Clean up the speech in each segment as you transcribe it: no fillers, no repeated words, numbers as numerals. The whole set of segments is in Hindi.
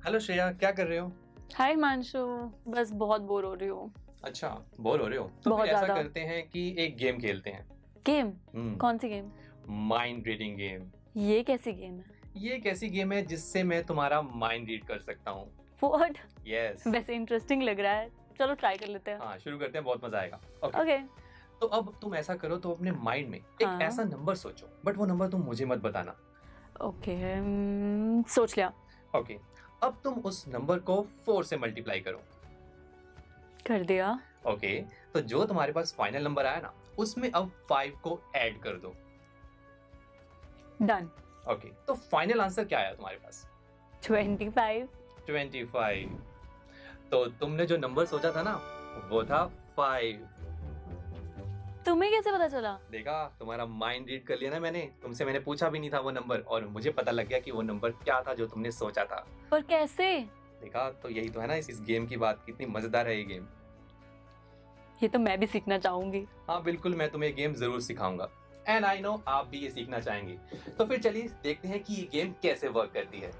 हेलो श्रेया, क्या कर रहे हो? हाय मानशु, बस बहुत बोर हो रही हूँ। अच्छा, बोर हो रहे हो? तो बहुत फिर ऐसा ज़्यादा। करते हैं कि एक गेम खेलते हैं। गेम? कौन सी गेम? Mind reading game. ये कैसी गेम है? ये एक ऐसी गेम है जिससे मैं तुम्हारा माइंड रीड कर सकता हूँ। व्हाट? यस। वैसे इंटरेस्टिंग लग रहा है। चलो ट्राई कर लेते हैं। हाँ, शुरू करते हैं, बहुत मजा आएगा। ओके। ओके। तो अब तुम ऐसा करो, तो अपने माइंड में एक हाँ। ऐसा नंबर सोचो, बट वो नंबर तुम मुझे मत बताना। ओके, सोच लिया। ओके। अब तुम उस नंबर को 4 से मल्टीप्लाई करो। कर दिया। ओके। तो जो तुम्हारे पास फाइनल नंबर आया ना, उसमें अब 5 को ऐड कर दो। डन। ओके, तो फाइनल आंसर क्या आया तुम्हारे पास? 25। 25। तो तुमने जो नंबर सोचा था ना, वो था 5। तुम्हें कैसे पता चला? देखा, तुम्हारा माइंड रीड कर लिया ना मैंने। तुमसे मैंने पूछा भी नहीं था वो नंबर, और मुझे पता लग गया कि वो नंबर क्या था जो तुमने सोचा था। पर कैसे? देखा, तो यही तो है ना इस गेम की बात, कितनी मजेदार है ये गेम। ये तो मैं भी सीखना चाहूंगी। हाँ बिल्कुल, मैं तुम्हें गेम जरूर सिखाऊंगा। एंड आई नो आप भी ये सीखना चाहेंगे। तो फिर चलिए देखते हैं कि ये गेम कैसे वर्क करती है।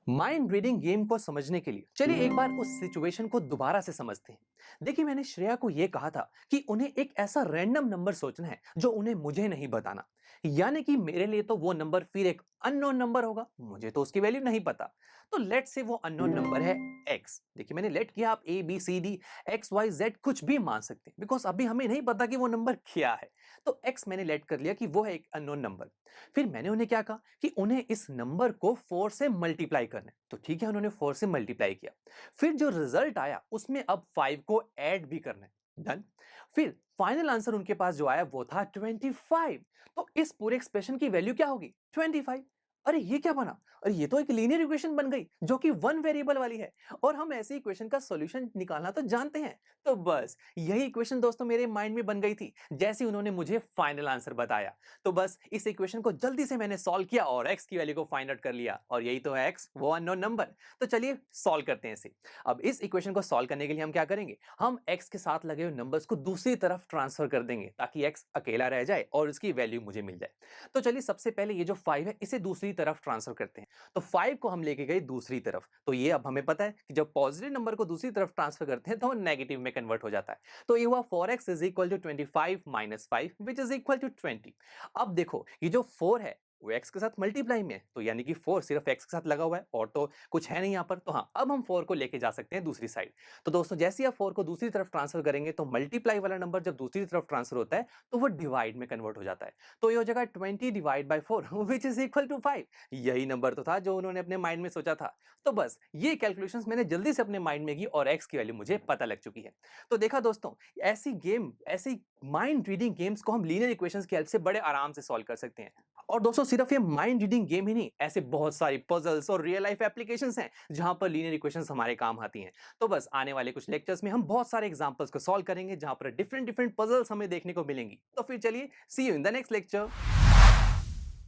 माइंड रीडिंग गेम को समझने के लिए चलिए एक बार उस सिचुएशन को दोबारा से समझते हैं। देखिए, मैंने श्रेया को यह कहा था कि उन्हें एक ऐसा रैंडम नंबर सोचना है जो उन्हें मुझे नहीं बताना। यानी कि मेरे लिए तो वो नंबर फिर एक अननोन नंबर होगा, मुझे तो उसकी वैल्यू नहीं पता। तो लेट से वो अननोन नंबर है एक्स। देखिए, मैंने लेट किया, आप A B C D X Y Z कुछ भी मान सकते हैं, बिकॉज अभी हमें नहीं पता कि वो नंबर क्या है। तो एक्स मैंने लेट कर लिया कि वो है एक अननोन नंबर। फिर मैंने उन्हें क्या कहा कि उन्हें इस नंबर को 4 से मल्टीप्लाई करना है। तो ठीक है, उन्होंने 4 से मल्टीप्लाई किया। फिर जो रिजल्ट आया उसमें अब 5 को ऐड भी करना है। डन। फिर फाइनल आंसर उनके पास जो आया वो था 25। तो इस पूरे एक्सप्रेशन की वैल्यू क्या होगी? 25। अरे ये क्या बना? अरे ये तो एक लीनियर इक्वेशन बन गई जो कि वन वेरिएबल वाली है, और हम ऐसी इक्वेशन का सॉल्यूशन निकालना तो जानते हैं। तो बस यही इक्वेशन दोस्तों मेरे माइंड में बन गई थी जैसे उन्होंने मुझे फाइनल आंसर बताया। तो बस इस इक्वेशन को जल्दी से मैंने सॉल्व किया और x की वैल्यू को फाइंड आउट कर लिया, और यही तो है x, वो अननोन नंबर। तो चलिए सॉल्व करते हैं इसे। अब इस इक्वेशन को सॉल्व करने के लिए हम क्या करेंगे, हम x के साथ लगे हुए नंबर्स को दूसरी तरफ ट्रांसफर कर देंगे ताकि x अकेला रह जाए और उसकी वैल्यू मुझे मिल जाए। तो चलिए सबसे पहले ये जो 5 है इसे दूसरी तरफ ट्रांसफर करते हैं। तो 5 को हम लेके गए दूसरी तरफ, तो ये अब हमें पता है कि जब पॉजिटिव नंबर को दूसरी तरफ ट्रांसफर करते हैं तो वो नेगेटिव में कन्वर्ट हो जाता है। तो ये हुआ 4x is equal to 25 minus 5 which is equal to 20। अब देखो, ये जो 4 है वो x के साथ मल्टीप्लाई में है, तो यानी कि 4 सिर्फ x के साथ लगा हुआ है और तो कुछ है नहीं यहाँ पर। तो हाँ, अब हम 4 को लेके जा सकते हैं दूसरी साइड। तो दोस्तों, जैसे ही आप 4 को दूसरी तरफ ट्रांसफर करेंगे तो मल्टीप्लाई वाला नंबर जब दूसरी तरफ ट्रांसफर होता है तो वो डिवाइड में कन्वर्ट हो जाता है। तो ये हो जाएगा 20 divide by 4 which is equal to 5। यही नंबर तो था जो उन्होंने अपने माइंड में सोचा था। तो बस ये कैलकुलेशंस मैंने जल्दी से अपने माइंड में की और x की वैल्यू मुझे पता लग चुकी है। तो देखा दोस्तों, ऐसी माइंड रीडिंग गेम्स को हम लीनियर इक्वेशंस की हेल्प से बड़े आराम से सॉल्व कर सकते हैं। और दोस्तों, सिर्फ ये माइंड रीडिंग गेम ही नहीं, ऐसे बहुत सारी पजल्स और रियल लाइफ एप्लीकेशंस हैं जहां पर लीनियर इक्वेशंस हमारे काम आती हैं। तो बस आने वाले कुछ लेक्चर्स में हम बहुत सारे एग्जांपल्स को सॉल्व करेंगे जहां पर डिफरेंट डिफरेंट पजल्स हमें देखने को मिलेंगी। तो फिर चलिए, see you in the next lecture.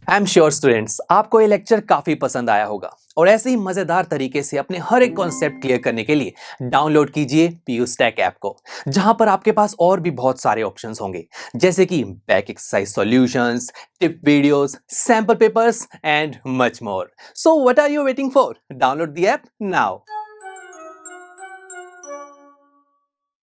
I am sure students, आपको ये लेक्चर काफी पसंद आया होगा, और ऐसे ही मजेदार तरीके से अपने हर एक कॉन्सेप्ट क्लियर करने के लिए डाउनलोड कीजिए पीयू स्टैक ऐप को, जहां पर आपके पास और भी बहुत सारे ऑप्शंस होंगे, जैसे कि back exercise solutions, tip videos, sample papers and much more. So what are you waiting for? Download the app now.